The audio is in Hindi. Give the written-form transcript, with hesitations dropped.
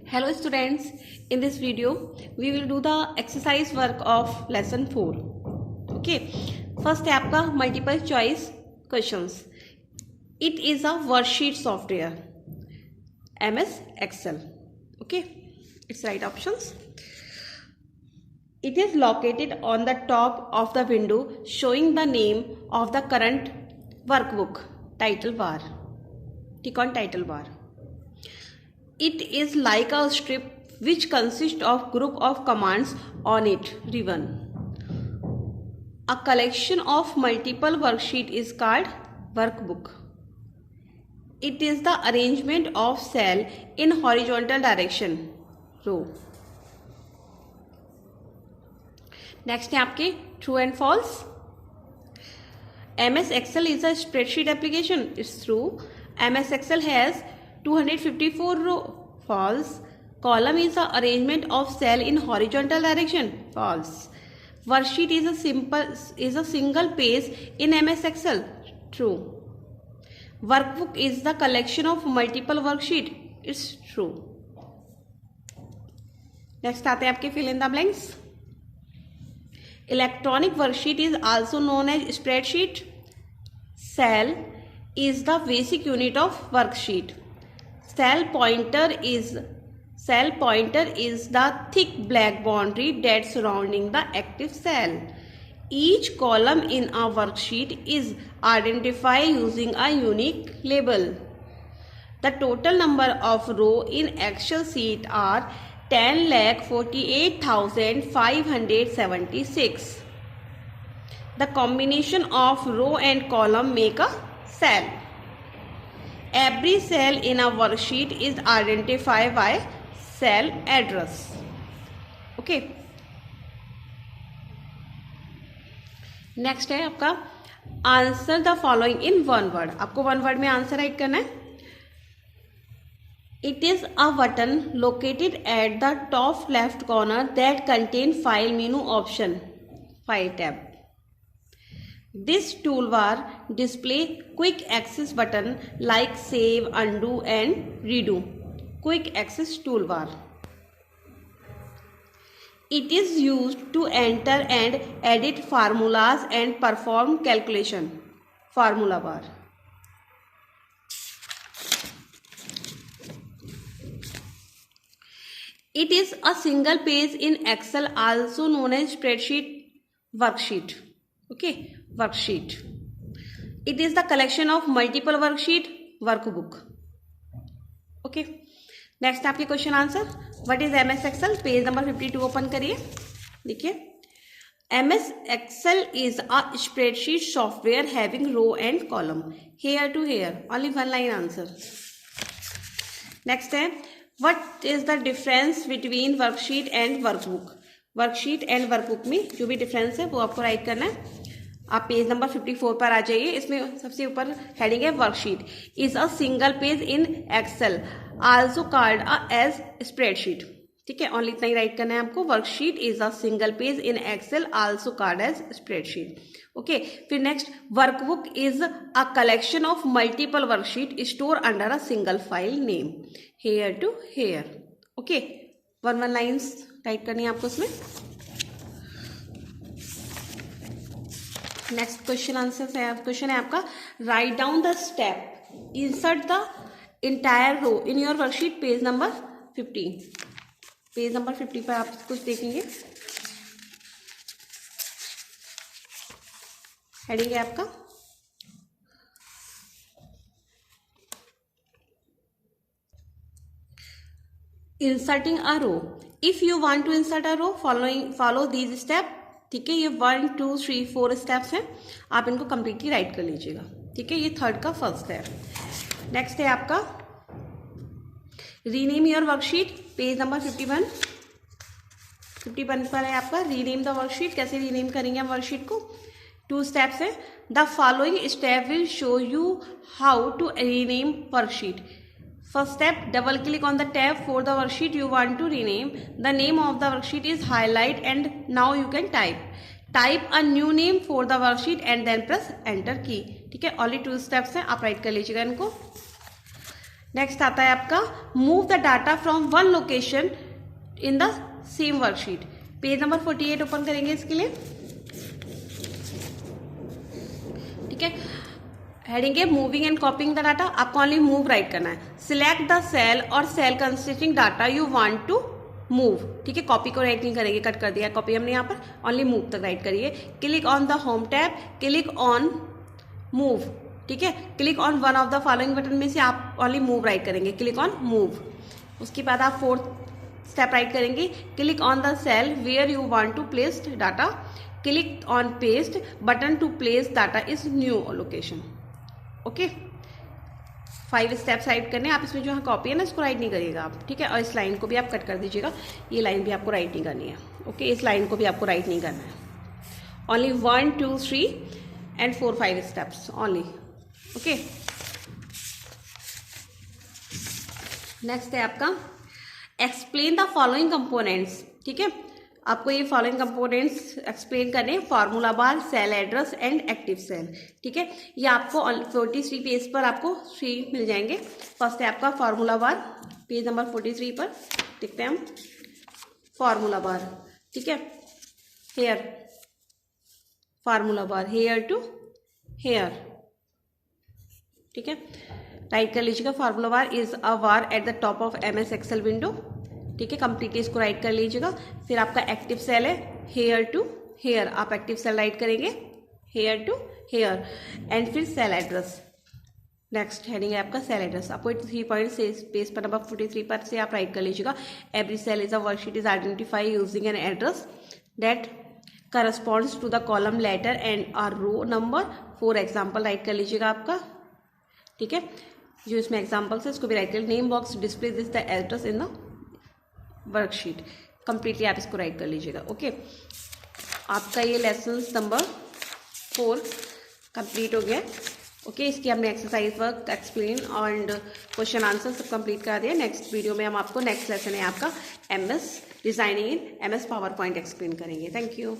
Hello students, in this video we will do the exercise work of lesson 4. Okay, first है आपका multiple choice questions. It is a worksheet software MS Excel. Okay, its right options. It is located on the top of the window showing the name of the current workbook. Title bar. Tick on title bar. It is like a strip which consists of group of commands on it. Run. A collection of multiple worksheet is called workbook. It is the arrangement of cell in horizontal direction. Row. Next है आपके true and false. MS Excel is a spreadsheet application. It's true. MS Excel has 254 row. False. Column is the arrangement of cell in horizontal direction. False. Worksheet is a single page in MS Excel. True. Workbook is the collection of multiple worksheet. It's true. Next आते हैं आपके fill in the blanks. Electronic worksheet is also known as spreadsheet. Cell is the basic unit of worksheet. Cell pointer is the thick black boundary that surrounding the active cell. Each column in a worksheet is identified using a unique label. The total number of rows in Excel sheet are 10,48,576. The combination of row and column make a cell. Every cell in a worksheet is identified by cell address. Okay. Next है आपका answer the following in one word. आपको वन वर्ड में आंसर राइट करना है. It is a button located at the top left corner that contains file menu option. File tab. This toolbar display quick access button like save, undo and redo. Quick access toolbar. It is used to enter and edit formulas and perform calculation. Formula bar. It is a single page in Excel, also known as spreadsheet. Worksheet. Okay, worksheet. It is the collection of multiple worksheet. Workbook. Okay. Next आपके question answer. What is MS Excel? Page number 52 open करिए. देखिए, MS Excel is a spreadsheet software having row and column. Here to here. Only one line answer. Next है, what is the difference between worksheet and workbook. Worksheet and workbook में जो भी डिफरेंस है वो आपको राइट करना है. आप पेज नंबर 54 पर आ जाइए. इसमें सबसे ऊपर हेडिंग है worksheet is a single page in Excel also called as spreadsheet. ठीक है, ओनली इतना ही राइट करना है आपको. Worksheet is a single page in Excel also called as spreadsheet. Okay, फिर next, workbook is a collection of multiple worksheet store under a single file name. Here to here. Okay, one lines write करनी है आपको उसमें. नेक्स्ट क्वेश्चन आंसर क्वेश्चन है आपका, write down the step insert the entire row in your worksheet. Page number 50. Page number 50 पर आप कुछ देखेंगे. हेडिंग है आपका inserting a row. If you want to insert a row follow these step. ठीक है, ये 1 2 3 4 स्टेप्स हैं. आप इनको कंप्लीटली राइट कर लीजिएगा. ठीक है, ये थर्ड का फर्स्ट है. नेक्स्ट है आपका rename your worksheet. Page number 51 पर है आपका रीनेम द वर्कशीट. कैसे रीनेम करेंगे हम वर्कशीट को? 2 स्टेप्स है. The following step will show you how to rename worksheet. First step, double click on the tab for the worksheet you want to rename. The name of the worksheet is highlight and now you can type a new name for the worksheet and then press enter key. ठीक है, only 2 steps हैं, आप राइट कर लीजिएगा इनको. नेक्स्ट आता है आपका move the data from one location in the same worksheet. Page number 48 open करेंगे इसके लिए, ठीक है। हेडिंग है moving and copying the data, आपको ओनली मूव राइट करना है। सिलेक्ट द सेल और cell consisting data you want to move, ठीक है। कॉपी को राइट नहीं करेंगे, कट कर दिया कॉपी हमने यहाँ पर, ओनली मूव तक राइट करिए। Click on the home tab, click on move, ठीक है। Click on one of the following button में से आप ओनली मूव राइट करेंगे, क्लिक ऑन मूव। उसके बाद आप 4th स्टेप राइट करेंगे, click on the cell where you want to place data, click on paste button to place data is new location. Okay, 5 steps write करने, आप इसमें जो है कॉपी है ना इसको राइट नहीं करिएगा आप, ठीक है। और इस लाइन को भी आप कट कर दीजिएगा, ये लाइन भी आपको राइट नहीं करनी है, ओके। इस लाइन को भी आपको राइट नहीं करना है। Only 1 2 3 and 4 5 steps only, okay. Next है आपका एक्सप्लेन द फॉलोइंग कंपोनेंट्स, ठीक है। आपको ये फॉलोइंग कंपोनेंट्स एक्सप्लेन करने, formula bar, cell address and active cell, ठीक है। ये आपको 43 पेज पर आपको 3 मिल जाएंगे। फर्स्ट है आपका फार्मूला बार, पेज नंबर 43 पर देखते हैं हम फार्मूला बार, ठीक है। Here formula bar, here to here, ठीक है। राइट कर लीजिएगा formula bar is a bar at the top of MS Excel window, ठीक है। कंप्लीटली इसको राइट कर लीजिएगा। फिर आपका एक्टिव सेल है हेयर टू हेयर, आप एक्टिव सेल राइट करेंगे हेयर टू हेयर एंड फिर सेल एड्रेस। नेक्स्ट हेडिंग है आपका सेल एड्रेस, आपको 3 पॉइंट्स पेज पर नंबर 43 पर से आप राइट कर लीजिएगा। Every cell is a worksheet is identify using an address that corresponds to the column letter and a row number. 4 example write कर लीजिएगा आपका, ठीक है। जो इसमें एग्जाम्पल्स है इसको भी राइट कर। Name box display this the address in the worksheet, completely आप इसको राइट कर लीजिएगा, ओके। आपका ये लेसन नंबर 4 कंप्लीट हो गया, ओके। इसकी हमने exercise work, explain and question answer सब कंप्लीट करा दिया। नेक्स्ट वीडियो में हम आपको नेक्स्ट लेसन है आपका MS डिजाइनिंग इन MS पावर पॉइंट एक्सप्लेन करेंगे। Thank you.